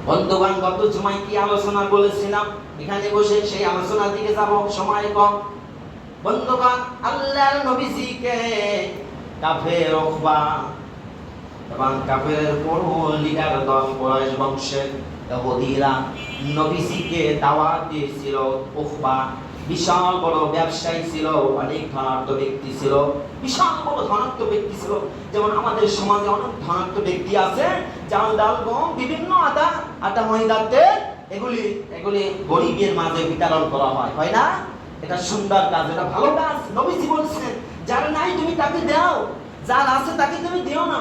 বন্ধুগণ, গত জুমায় কি আলোচনা বলেছিলাম, এখানে বসে সেই আলোচনার দিকে যাব, সময় কম। বন্ধুগণ, আল্লাহর নবীজিকে কাফের উকবা এবং কাফেরের বড় লিডার দল কুরাইশ বংশের ইহুদিরা নবীজিকে দাওয়াত দিয়েছিল। উকবা বিশাল বড় ব্যবসায়ী ছিল, অনেক ধনাঢ্য ব্যক্তি ছিল, বিশাল বড় ধনাঢ্য ব্যক্তি ছিল। যেমন আমাদের সমাজে অনেক ধনাঢ্য ব্যক্তি আছে, চাল ডাল গম বিভিন্ন আটা ময়দা তেল এগুলি গরিবের মাঝে বিতরণ করা হয়, হয় না? এটা সুন্দর কাজ, এটা ভালো কাজ। নবীজি বলছেন, যার নাই তুমি তাকে দাও, যার আছে তাকে তুমি দিও না।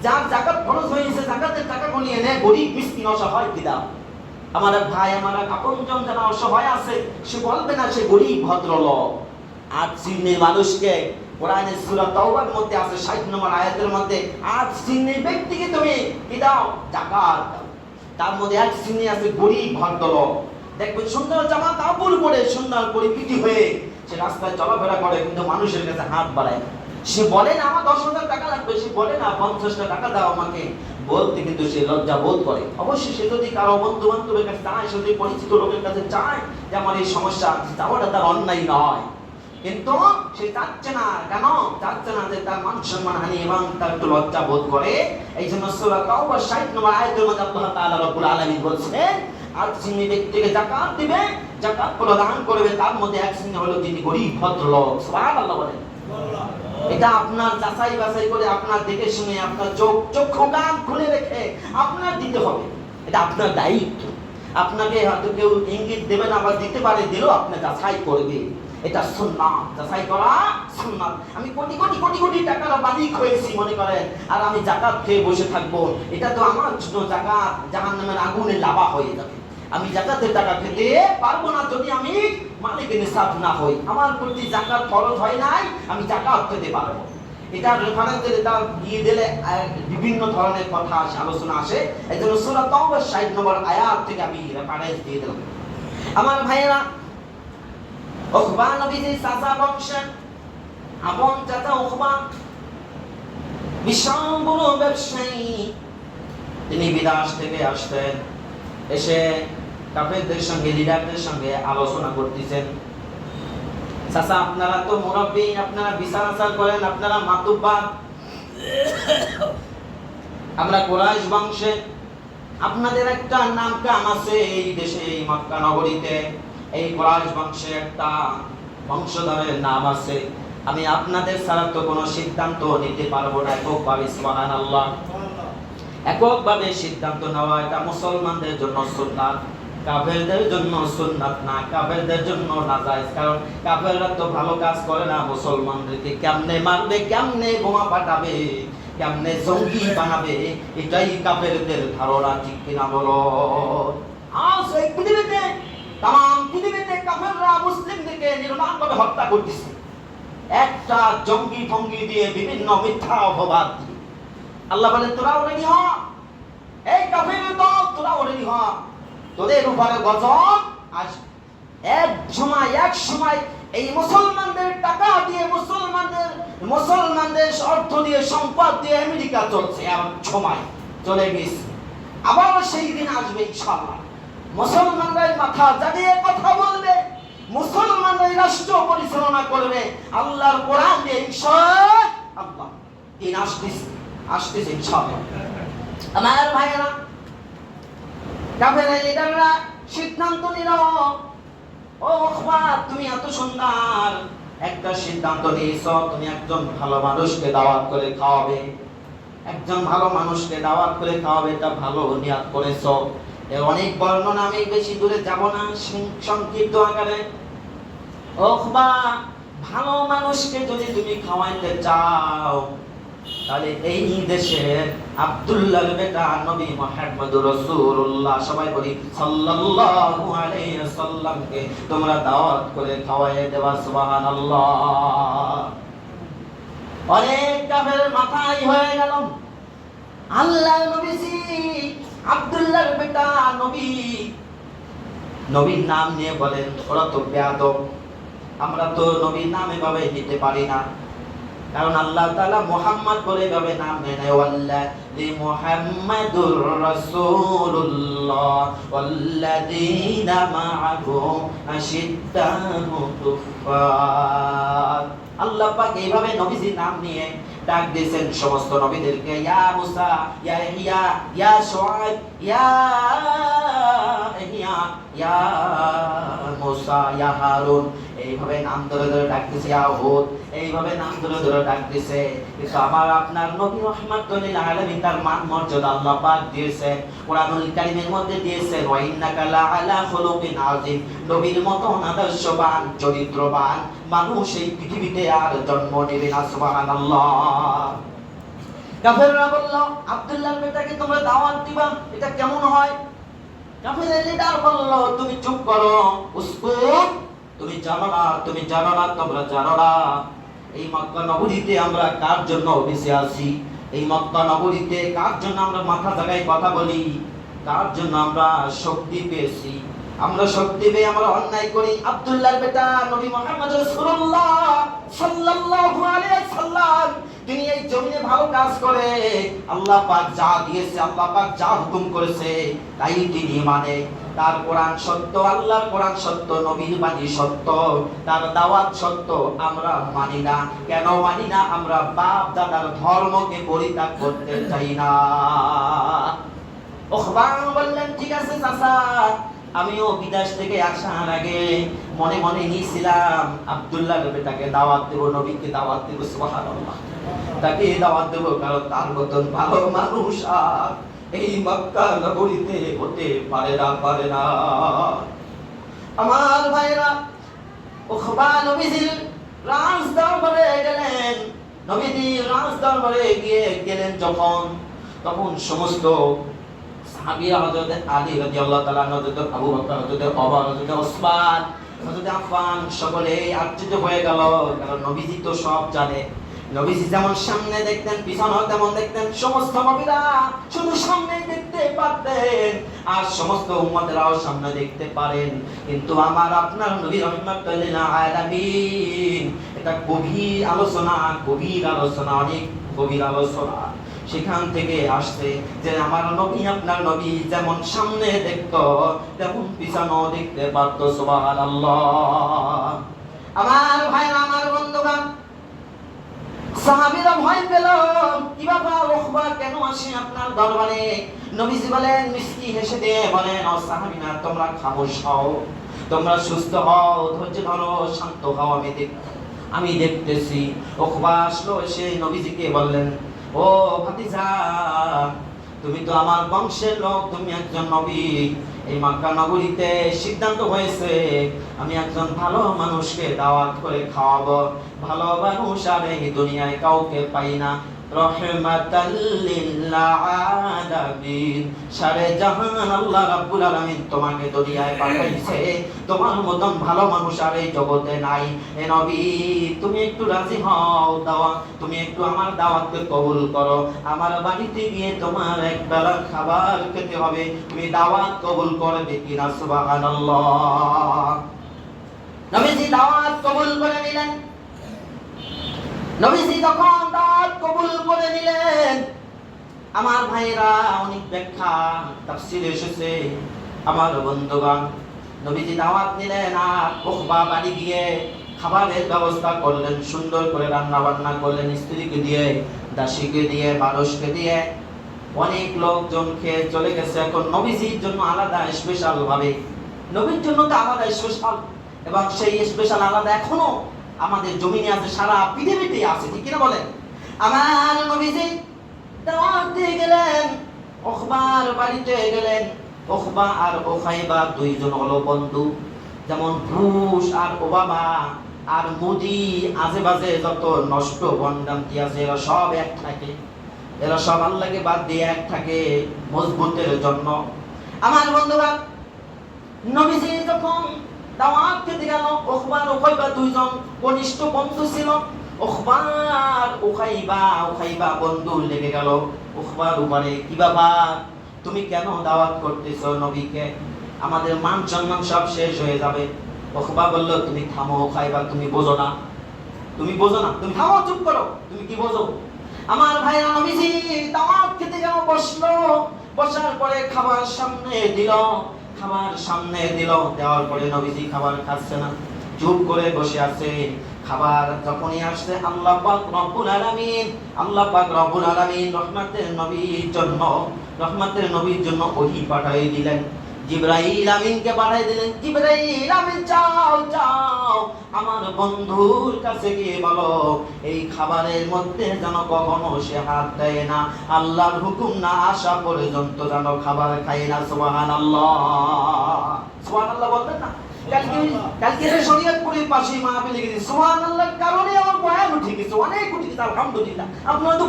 যার যাকাত ফরজ হয়েছে জাকাতের টাকা গনিয়ে নেয়, গরিব মিসকিন অসহায়কে দাও। আমার ভাই, আমার আপনজন যারা অসহায় আছে, সে বলবে না সে গরিব ভদ্রলোক। 8 শ্রেণীর মানুষকে কোরআনের সূরা তাওবার মধ্যে আছে 60 নম্বর আয়াতের মধ্যে 8 শ্রেণীর ব্যক্তিকে তুমি কি দাও? যাকাত দাও। তার মধ্যে 1 শ্রেণী আছে গরিব ভদ্রলোক। দেখবেন সুন্দর জামা কাপড় পরে সুন্দর পরিপিটি হয়ে সে রাস্তায় চলাফেরা করে, কিন্তু মানুষের কাছে হাত বাড়ায় না। সে বলে না আমার 10,000 টাকা লাগবে, সে বলে না 50টা টাকা দাও আমাকে, বলতে কিন্তু সে লজ্জা বোধ করে। অবশ্যই সে যদি কারো বন্ধু বান্ধবের কাছে চায়, সে যদি পরিচিত লোকের কাছে চায় যে আমার এই সমস্যা, চাওয়াটা তার অন্যায় নয়, কিন্তু সে চাচ্ছে না। কেন চাচ্ছে না? যে তার মান সম্মান হানি এবং তার একটু লজ্জা বোধ করে। এই জন্য সূরা তাওবা 60 নম্বর আয়াতের মধ্যে আল্লাহ তাআলা রব্বুল আলামিন বলছেন, 8 শ্রেণীর ব্যক্তিকে যাকাত দিবে, যাকাত প্রদান করবে, তার মধ্যে 1 শ্রেণী হলো যিনি গরিব ভদ্রলোক। সুবহানাল্লাহ বলেন। এটা আপনার যাচাই বাছাই করে, আপনার দেখে শুনে, আপনার চক্ষু কান খুলে রেখে আপনার দিতে হবে। এটা আপনার দায়িত্ব। আপনাকে হয়তো কেউ ইঙ্গিত দেবে না, আবার দিতে পারে, দিলেও আপনি যাচাই করবে। এটা সুন্নাত, যাচাই করা সুন্নাত। আমি কোটি কোটি কোটি কোটি টাকার মালিক হয়েছি মনে করেন, আর আমি যাকাত খেয়ে বসে থাকবো, এটা তো আমার জন্য যাকাত জাহান্নামের আগুনে লাভা হয়ে যাবে। আমি যাকাতের টাকা খেতে পারবো না যদি আমি মালিকের নিসাব না হই। আমার প্রতি যাকাত ফরজ হয় নাই, আমি যাকাত খেতে পারবো। এটা রেফারেন্স দিলে, তার দিয়ে দিলে বিভিন্ন ধরনের কথা আসে, আলোচনা আসে। এই জন্য সূরা তাওবা 60 নম্বর আয়াত থেকে আমি রেফারেন্স দিয়ে দিলাম। আমার ভাইয়েরা, উকবা নবীজি চাচা বংশের আপন চাচা উকবা বিশাল বড় ব্যবসায়ী। তিনি বিদেশ থেকে আসতেন, এসে কাফেরদের সঙ্গে, লিডারদের সঙ্গে আলোচনা করতেছেন। চাচা, আপনারা তো মুরব্বী, আপনারা বিচার আচার করেন, আপনারা মাতুব্বার, আমরা কুরাইশ বংশে, আপনাদের একটা নাম কাম আছে এই দেশে, এই মক্কা নগরীতে। এই কুরাইশ বংশে একটা বংশধরের নাম আছে। আমি আপনাদের ছাড়া তো কোনো সিদ্ধান্ত নিতে পারবো না এককভাবে। সুবহানাল্লাহ। এককভাবে সিদ্ধান্ত নেওয়া এটা মুসলমানদের জন্য সুন্নাত, কাফেরদের জন্য সুন্নাত না, কাফেরদের জন্য নাজায়েজ। কারণ কাফেররা তো ভালো কাজ করে না, মুসলমানদেরকে কেমনে মারবে, কেমনে বোমা ফাটাবে, কেমনে জঙ্গি বানাবে, এটাই কাফেরদের ধারণা, ঠিক কিনা বলো? আজ এই পৃথিবীতে, তাম পৃথিবীতে কাফেররা মুসলিমদেরকে নির্মমভাবে হত্যা করতেছে, একটা জঙ্গি ফঙ্গি দিয়ে, বিভিন্ন মিথ্যা অপবাদ দিয়ে। আল্লাহ বলেন, তোরাও রেডি হ, এই কাফের দল তোরাও রেডি হ, তোদের উপরে গজব আসবে। এক সময় এই মুসলমানদের টাকা দিয়ে, মুসলমানদের অর্থ দিয়ে, সম্পদ দিয়ে আমেরিকা চলছে, এমন সময় চলে গেছে। আবার সেই দিন আসবে ইনশাআল্লাহ। মুসলমানদের মাথা জাগিয়ে কথা বলবে, মুসলমানদের রাষ্ট্র পরিচালনা করবে আল্লাহর কোরআন দিয়ে ইনশাআল্লাহ। দিন আসতেছে ইনশাআল্লাহ। আমার ভাইয়েরা, কাফের লিডাররা সিদ্ধান্ত নিল, ও উকবা, তুমি এত সুন্দর একটা সিদ্ধান্ত নিয়েছো, তুমি একজন ভালো মানুষকে দাওয়াত করে খাওয়াবে, একজন ভালো মানুষকে দাওয়াত করে খাওয়াবে, এটা ভালো নিয়াত করেছো। এর অনেক বর্ণনা, আমি বেশি দূরে যাব না, সংক্ষিপ্ত আকারে। উকবা, ভালো মানুষকে যদি তুমি খাওয়াইতে চাও, তাহলে এই দেশের আব্দুল্লাহর বেটা নবী মুহাম্মদুর রাসূলুল্লাহ, সবাই বলি সাল্লাল্লাহু আলাইহি ওয়াসাল্লামকে তোমরা দাওয়াত করে খাওয়াইয়ে দেবা। সুবহানাল্লাহ। অনেক কাফের মাথায় হয়ে গেল, আল্লাহর নবীজি আব্দুল্লাহর বেটা নবীর নাম নিয়ে বলেন, ওরা তো বেয়াদব, আমরা তো নবীর নাম এভাবে নিতে পারি না। কারণ আল্লাহ তাআলা মুহাম্মদ বলে এভাবে নাম নেয় নাই, ওয়াল্লাযী মুহাম্মাদুর রাসূলুল্লাহ ওয়াল্লাযীনা মাআহু আশিদ্দাউ কুফফার। আল্লাহ পাক এইভাবে নবীজির নাম নিয়ে ডাক দিয়েছেন সমস্ত নবীদেরকে, ইয়া মুসা, ইয়া ইহিয়া, ইয়া শুআইব, ইয়া ইহিয়া, ইয়া মুসা, ইয়া হারুন, এইভাবে নাম ধরে ধরে ডাক দিয়েছে, ইয়া হুদ, এইভাবে নাম ধরে ধরে ডাক দিয়েছে। কিন্তু আমার আপনার নবী রাহমাতুল লিল আলামিন তার মান মর্যাদা আল্লাহ পাক দিয়েছেন, কোরআনুল কারীমের মধ্যে দিয়েছেন, ওয়া ইন্নাকা লা আলা খুলুকিন আযীম, নবীর মতো আদর্শবান চরিত্রবান মানুষ এই পৃথিবীতে আর জন্ম নেবে না। সুবহানাল্লাহ। কাফেররা বলল, আব্দুল্লাহর বেটাকে তোমরা দাওয়াত দিবা, এটা কেমন হয়? কাফেরের লিডার বলল, তুমি চুপ করো, উসকুত, তুমি জানো না, তুমি জানো না, তোমরা জানো না এই মক্কা নগরীতে আমরা কার জন্য বেঁচে আছি, এই মক্কা নগরীতে কার জন্য আমরা মাথা জায়গায় কথা বলি, কার জন্য আমরা শক্তি পেয়েছি। আমরা শক্তি পেয়ে আমরা অন্যায় করি। আব্দুল্লাহর বেটা নবী মুহাম্মদ রাসূলুল্লাহ সাল্লাল্লাহু আলাইহি সাল্লাম তিনি এই জমিনে ভালো কাজ করে আল্লাহ পাক যা দিয়েছে, আল্লাহ পাক যা হুকুম করেছে তাই তিনি মানে। তার কোরআন সত্য, আল্লাহর কোরআন সত্য, নবীর বাণী সত্য, তার দাওয়াত সত্য, আমরা মানি না। কেন মানি না? আমরা বাপ দাদার ধর্মকে পরিত্যাগ করতে চাই না। ওখবান বললেন, ঠিক আছে চাচা, আমিও বিদেশ থেকে আসার আগে মনে মনে নিয়েছিলাম আব্দুল্লাহর বেটাকে দাওয়াত দেব, নবীকে দাওয়াত দেব। সুবহানাল্লাহ। তাকে দাওয়াত দেব কারণ তার মতন ভালো মানুষ আর এই মক্কা নগরীতে হতে পারে না, পারে না। আমার ভাইরা, উখবা নবীজির রাজ দরবারে গেলেন। নবীজি রাজ দরবারে গেলেন যখন, তখন সমস্ত সাহাবীরা হযরত আলী রাদিয়াল্লাহু তাআলা, হযরত আবু বকর, হযরত ওমর, হযরত ওসমান, হযরত আফফান সকলেই আশ্চর্য হয়ে গেল। কারণ নবীজি তো সব জানে। নবীজি যেমন সামনে দেখতেন পিছনেও তেমন দেখতেন। সমস্ত নবীরা শুধু সামনে দেখতে পারতেন আর সমস্ত উম্মতেরাও সামনে দেখতে পারেন, কিন্তু আমার আপনার নবী রাহমাতুল লিল আলামিন এটা গভীর আলোচনা, গভীর আলোচনা, অনেক গভীর আলোচনা। সেখান থেকে আসছে যে আমার নবী আপনার নবী যেমন সামনে দেখতো তেমন পিছনেও দেখতে পারতো। সুবহানাল্লাহ। আমার ভাই, আমার বন্ধুগণ, সাহাবীরা ভয় পেল, কি বাবা উখবা কেন আসে আপনার দরবারে? নবীজি বলেন, মিষ্টি হেসে দিয়ে বলেন, ও সাহাবীরা তোমরা খামোশ হও, তোমরা সুস্থ হও, ধৈর্য ধরো, শান্ত হও, আমি দেখতেছি। উখবা আসলো, এসে নবীজিকে বললেন, ও ভাতিজা, তুমি তো আমার বংশের লোক, তুমি একজন নবী। এই মক্কা নগরীতে সিদ্ধান্ত হয়েছে আমি একজন ভালো মানুষকে দাওয়াত করে খাওয়াবো। ভালো মানুষ আর এই দুনিয়ায় কাউকে পাই না। রহমাতাল লিল আলামিন, সারে জাহান আল্লাহ রাব্বুল আলামিন তোমাকে দুনিয়ায় পাঠাইছে। তোমার মতন ভালো মানুষ আর এই জগতে নাই। এ নবী, তুমি একটু রাজি হও, তুমি একটু আমার দাওয়াতকে কবুল করো। আমার বাড়িতে গিয়ে তোমার এক বেলা খাবার খেতে হবে, তুমি দাওয়াত কবুল করবে কিনা? সুবহানাল্লাহ। নবীজি দাওয়াত কবুল করে নিলেন। নবীজি যখন দাওয়াত কবুল করে নিলেন, আমার ভাইরা অনেক ব্যাখ্যা তাফসীরে এসেছে। আমার বন্ধুগণ, নবীজি দাওয়াত নিলেন আর উখবা বাড়ি গিয়ে খাবারের ব্যবস্থা করলেন, সুন্দর করে রান্না বান্না করলেন, স্ত্রীকে দিয়ে, দাসীকে দিয়ে, মানুষকে দিয়ে। অনেক লোকজন খেয়ে চলে গেছে। এখন নবীজির জন্য আলাদা স্পেশাল ভাবে, নবীর জন্য তো আলাদা স্পেশাল, এবং সেই স্পেশাল আলাদা এখনো আমাদের জমিনে আছে, সারা পৃথিবীতে আছে, ঠিক কিনা বলেন? আমার নবীজি দাওয়াত দিয়ে গেলেন, উখবার বাড়িতে গেলেন। উখবা আর উখাইবা দুইজন হলো বন্ধু। যেমন বুশ আর ওবামা আর মোদি, আজেবাজে যত নষ্ট বন্ডান্তি আছে এরা সব এক থাকে, এরা সব আল্লাহকে বাদ দিয়ে এক থাকে মজবুতের জন্য। আমার বন্ধুরা, নবীজি যখন দাওয়াত খেতে গেল, উখবা আর উখাইবা দুইজন ঘনিষ্ঠ বন্ধু ছিল। উখবার উখাইবা বন্ধু লেগে গেল উখবার উপরে, কি বাবা তুমি কেন দাওয়াত করতেছো নবীকে? আমাদের মান সম্মান সব শেষ হয়ে যাবে। উখবা বলল, তুমি থামো উখাইবা, তুমি বোঝো না। তুমি বোঝো না, তুমি থামো, চুপ করো, তুমি কি বোঝো? আমার ভাইরা নবীজি দাওয়াত খেতে যেন বসলো, বসার পরে খাবার সামনে দিল, দেওয়ার পরে নবীজি খাবার খাচ্ছে না, চুপ করে বসে আছে। খাবার যখনই আসছে আল্লাহ পাক রব্বুল আলামিন রহমতের নবীর জন্য ওহী পাঠিয়ে দিলেন, জিবরাইল আমিনকে পাঠিয়ে দিলেন। জিবরাইল আমিন যাও আমার বন্ধুর কাছে গিয়ে বলো এই খাবারের মধ্যে যেন কখনো সে হাত দেয় না, আল্লাহর হুকুম না আসা পর্যন্ত যেন খাবার খায় না। সুবহানাল্লাহ বলবেন না? কালকে শরীয়তপুরের পাশে মাহফিলে গেছি, সুবহানাল্লাহর কারণে আমার বয়ান উঠে গেছে, অনেক উঠে গেছে, আলহামদুলিল্লাহ। আপনারা তো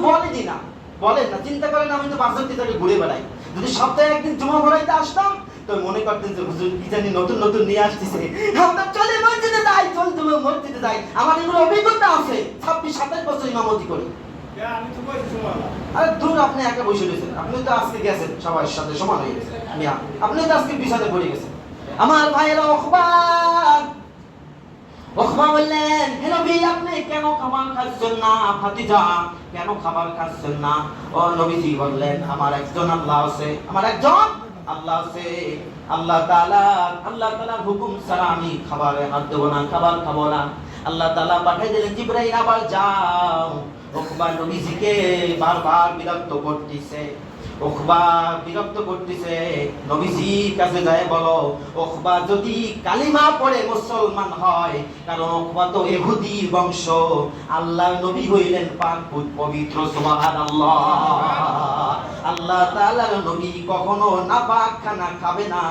বলেন না, চিন্তা করেন আমি তো বাজার থেকে ঘুরে বেড়াই, যদি সপ্তাহে একদিন জমা ভরাইতে আসতাম তো মনে করতেন যে হুজুর কি জানি নতুন নিয়ে আসতেছে, আমরা চলে মসজিদে যাই। আমার এগুলো অভিজ্ঞতা আছে, 26-27 বছর ইমামতি করি। আরে দূর, আপনি একা বসে রয়েছেন, আপনি তো আজকে গেছেন সবার সাথে সমান হয়ে গেছেন, আপনি তো আজকে বিছাতে পড়ে গেছেন। আমার ভাইয়েরা ওখবা বললেন, হে নবী আপনি কেন খাবার খাচ্ছেন না? ভাতিজা কেন খাবার খাচ্ছেন না? ও নবীজি বললেন, আমার একজন আল্লাহ আছে, আল্লাহ তাআলা হুকুম ছাড়া আমি খাবারে হাত দেব না, খাবার খাবো না। আল্লাহ তাআলা পাঠিয়ে দিলেন জিবরাইল, আবার যাও। ওখবা নবীজিকে বারবার বিরক্ত করতেছে, নবীজি কাছে যায় বলো ওখবা যদি কালিমা পড়ে মুসলমান হয়, কারণ ওখবা তো ইহুদির বংশ, আল্লাহর নবী হইলেন পাক পবিত্র, সুবহানাল্লাহ। আল্লাহ তাআলার নবী কখনো নাপাক খানা খাবে না,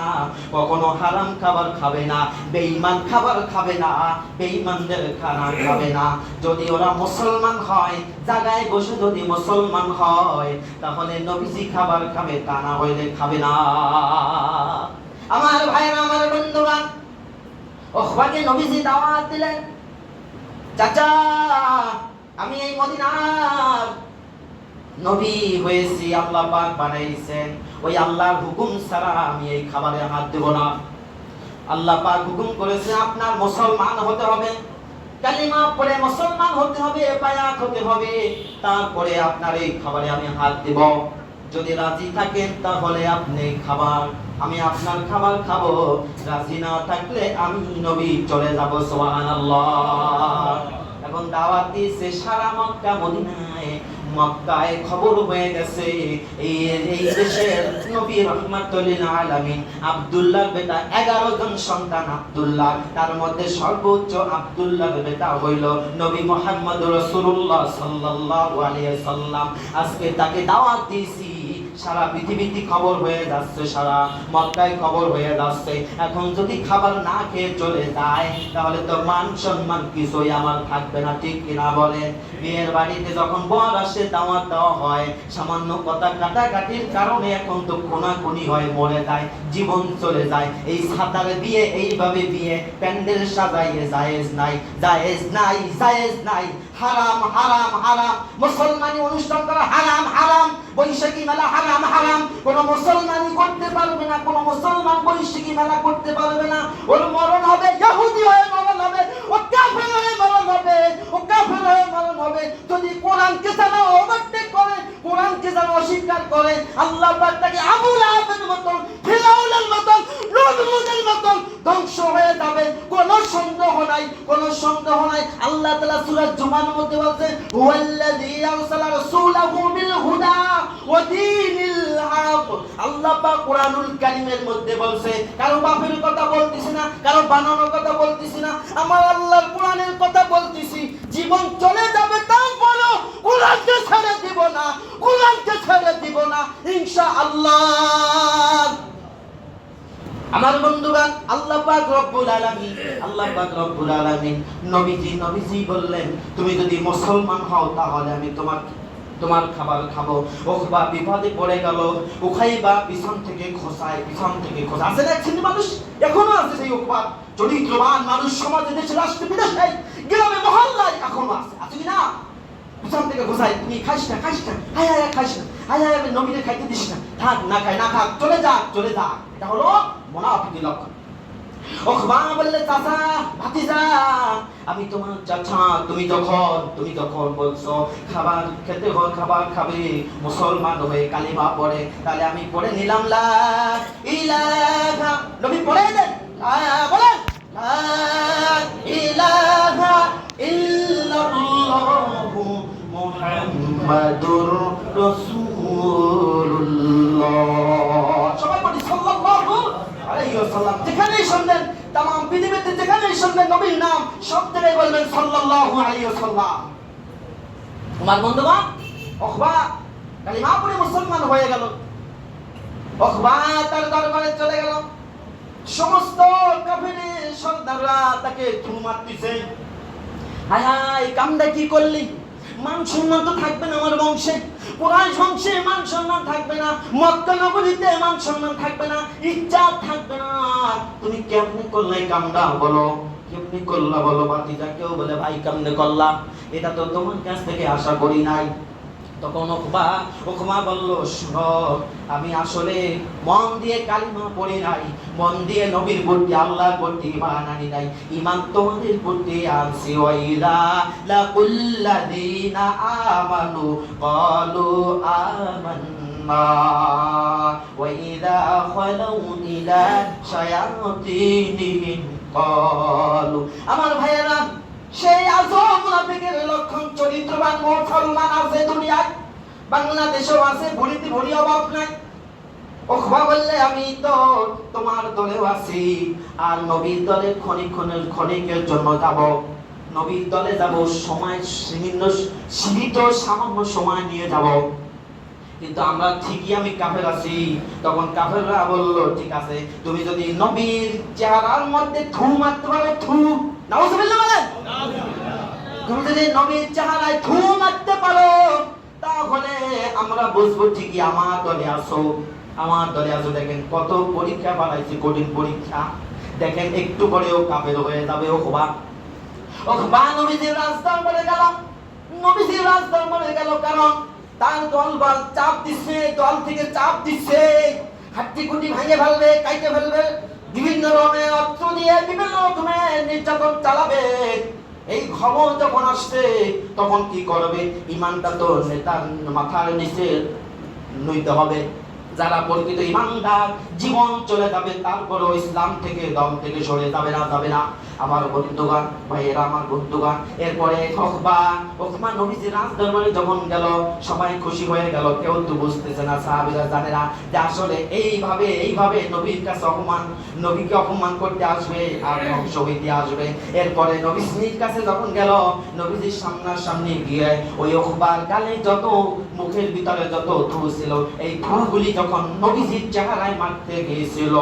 কখনো হারাম খাবার খাবে না, বেঈমান খাবার খাবে না, বেঈমানদের খানা খাবে না। যদি ওরা মুসলমান হয়, জায়গায় বসে যদি মুসলমান হয়, তাহলে নবীজি খাবার খাবে, তা না হইলে খাবে না। আমার ভাইরা, আমার বন্ধুরা, ওখবাকে নবীজি দাওয়াত দিলেন, চাচা আমি এই মদিনার নবী হয়েছি, আল্লাহ পাক বানাইছেন, ওই আল্লাহর হুকুম ছাড়া আমি এই খাবারে হাত দেব না। আল্লাহ পাক হুকুম করেছে আপনার মুসলমান হতে হবে, কালিমা পড়ে মুসলমান হতে হবে, বায়াত হতে হবে, তারপরে আপনার এই খাবারে আমি হাত দেব। যদি রাজি থাকেন তাহলে আপনি আমি আপনার খাবার খাবো, রাজি না থাকলে আমি নবী চলে যাব। সুবহানাল্লাহ। এখন দাওয়াত দিয়েছে সারা মক্কা মদিনায়, মক্কায় খবর হয়ে গেছে এই দেশের নবী রাহমাতুল লিল আলামিন আব্দুল্লাহর বেটা 11 জন সন্তান আব্দুল্লাহ, তার মধ্যে সর্বোচ্চ আব্দুল্লাহর বেটা হইল নবী মুহাম্মদ রাসূলুল্লাহ সাল্লাল্লাহু আলাইহি সাল্লাম। আজকে তাকে দাওয়াত দিয়েছি, সারা পৃথিবীতে খবর হয়ে যাচ্ছে, সারা মক্কায় খবর হয়ে যাচ্ছে। এখন যদি খাবার না খেয়ে চলে যায় তাহলে তো মান সম্মান কিছুই আমার থাকবে না, ঠিক কিনা বলেন? বিয়ের বাড়িতে যখন বর আসে দাওয়াত দেওয়া হয়, সামান্য কথা কাটাকাটির কারণে এখন তো খুনাখুনি হয়, মরে যায়, জীবন চলে যায়। এই সাতারে বিয়ে, এইভাবে বিয়ে প্যান্ডেল সাজাইয়ে জায়েজ নাই, হারাম। মুসলমানি অনুষ্ঠান করা হারাম। বৈশাখী মেলা হারাম। কোন মুসলমানই করতে পারবে না, কোন মুসলমান বৈশাখী মেলা করতে পারবে না। ওর মরণ হবে ইহুদি হয়ে মরণ হবে, ও কাফের হয়ে মরণ হবে। যদি কোরআনকে জানা ওভারটেক করে, কোরআনকে জানা অস্বীকার করে, আল্লাহ পাক তাকে আবু লাহাবের মতন, ফিরাউনের মতন, নমরুদের মতন ধ্বংস হয়ে যাবে, কোনো সন্দেহ নাই। আল্লাহ তাআলা সূরা জুমার মধ্যে বলছেন, হুয়াল্লাযী আরসালা রাসূলাহু বিল হুদা ওয়া দীনিল হক। আল্লাহ পাক কোরআনুল কারীমের মধ্যে বলছে, কারো বাপের কথা বলতেছি না, কারো বানানোর কথা বলতেছি না, আমার আল্লাহর কোরআনের কথা বলতেছি। জীবন চলে যাবে তারপরও কোরআনকে ছেড়ে দিব না ইনশাআল্লাহ। আমার বন্ধুরা, আল্লাহ পাক রব্বুল আলামিন নবীজি বললেন, তুমি যদি মুসলমান হও তাহলে আমি তোমার খাবার খাবো। ওখবা বিপদে পড়ে গেল, উখাইবা পিছন থেকে খোসায়। আছে না একজন মানুষ, এখনো আছে সেই ওখবা, চরিত্রবান মানুষ, সমাজে, দেশে, রাষ্ট্রে, বিদেশে, গ্রামে, মহল্লায় এখনো আছে কি না? পিছন থেকে খোসায়, তুমি খাইস না, হায় নবীরে খাইতে দিস না, থাক না খাক, চলে যা। এটা হলো মুনাফিকের লক্ষণ। ওখবা বললে চাচা ভাতিজা আমি তোমার চাচা, তুমি যখন বলছো খাবার খেতে হয়, খাবার খাবে, মুসলমান হয়ে কালিমা পড়ে, তাহলে আমি পড়ে নিলাম লা ইলাহা, নবী পড়ে দেন বলেন লা ইলাহা ইল্লাল্লাহু মুহাম্মাদুর রাসূলুল্লাহ। সবাই বলি সাল্লাল্লাহু আলাইহি ওয়াসাল্লাম। যেখানেই শুনবেন, তাম পৃথিবীতে যেখানেই শুনবেন নবীর নাম, সব জায়গায় বলবেন সাল্লাল্লাহু আলাইহি ওয়াসাল্লাম। আমার বন্ধুগণ, ওখবা কালিমা পড়ে মুসলমান হয়ে গেল। ওখবা তার দরবারে চলে গেল। সমস্ত কাফির সর্দাররা তাকে থুতু মারতেছে। হায় হায়, কামটা কি করলি? মান সম্মান তো থাকবে না আমার বংশে, কুরাইশ বংশে মান সম্মান থাকবে না, মক্কা নগরীতে মান সম্মান থাকবে না, ইজ্জত থাকবে না। তুমি কেমনে করলে কামটা বলো, কেমনে করলা বলো ভাতিজা? কেউ বলে ভাই কেমনে করলা, এটা তো তোমার কাছ থেকে আশা করি নাই। তখন ওখমা বলল, শুনো, আমি আসলে মন দিয়ে কালিমা পড়ি নাই, মন দিয়ে নবীর প্রতি আল্লাহর প্রতি ঈমান আনি নাই, ঈমান তোমাদের প্রতি আনছি। ওয়াইদা লাকুল্লাযিনা আমানু ক্বালু আমান্না ওয়াইদা খালাউ ইলা শায়াতিনিহিম ক্বালু। আমার ভাইয়েরা, সেই আজব মুনাফিকের লক্ষণ চরিত্রবান মুসলমান আছে দুনিয়ায়, বাংলাদেশেও আছে, ভরিতে ভরি অভাব নাই। ওখবা বললে আমি তো তোমার দলেও আছি, আর নবীর দলে ক্ষণিকের জন্য যাব, নবীর দলে যাব, সময় সীমিত সামান্য সময় নিয়ে যাব, কিন্তু আমরা ঠিকই আমি কাফের আছি। তখন কাফেররা বলল, ঠিক আছে, তুমি যদি নবীর চেহারার মধ্যে থু মারতে পারো, থু, নাউজুবিল্লাহ বলেন, তুমি যদি নবীর চেহারায় থু মারতে পারো, তাহলে আমরা বুঝবো ঠিকই আমার দলে আসো, আমার দলে আসো। দেখেন কত পরীক্ষা বানাইছি, কঠিন পরীক্ষা, দেখেন একটু করেও কাফের হয়ে যাবে। ওখবা নবীজির রাজদরবারে গেল, নবীজির রাজদরবারে গেল, কারণ তার দলবল চাপ দিচ্ছে, দল থেকে চাপ দিচ্ছে, হাড্ডি গুটি ভেঙে ফেলবে, কাইটে ফেলবে, বিভিন্ন রকমের অস্ত্র দিয়ে বিভিন্ন রকমের নির্যাতন চালাবে। এই খবর যখন আসছে, তখন কি করবে? ঈমানটা তো নেতার মাথার নিচে নইতে হবে। যারা প্রকৃত ঈমানদার, জীবন চলে যাবে, তারপরেও ইসলাম থেকে, দল থেকে সরে যাবে না। আমার বন্ধুগণ, ভাইয়েরা, আমার বন্ধুগণ, এরপরে ওখবা নবীজির রাজদরবারে যখন গেল, সবাই খুশি হয়ে গেল। কেউ তো বুঝতেছে না, সাহাবীরা জানে না যে আসলে এইভাবে নবীর কাছে নবীকে অপমান করতে আসবে আর ধ্বংস হইতে আসবে। এরপরে নবীজির কাছে যখন গেল, নবীজির সামনাসামনি গিয়ে ওই ওখবার গালে যত, মুখের ভিতরে যত থু ছিল, এই থুগুলি যখন নবীজির চেহারায় মারতে গিয়েছিল,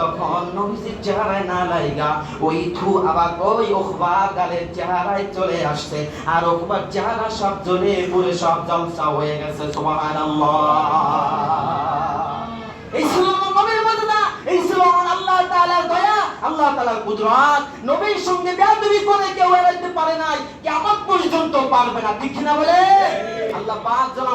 তখন নবীজির চেহারায় না লাইগা ওই থু আবার ওই ওখবার গালের চেহারায় চলে আসছে, আর ওখবার চেহারা সব জ্বলে পুরে সব জলসা হয়ে গেছে। সুবহানাল্লাহ। এই ছিল নবীর মর্যাদা, এই ছিল আল্লাহ তাআলার দয়া, আল্লাহ তাআলার কুদরত। নবীর সঙ্গে বেয়াদবি করে কেউ এড়াইতে পারে নাই, কিয়ামত পর্যন্ত পারবে না, ঠিক না বলে? আল্লাহ পাক যেন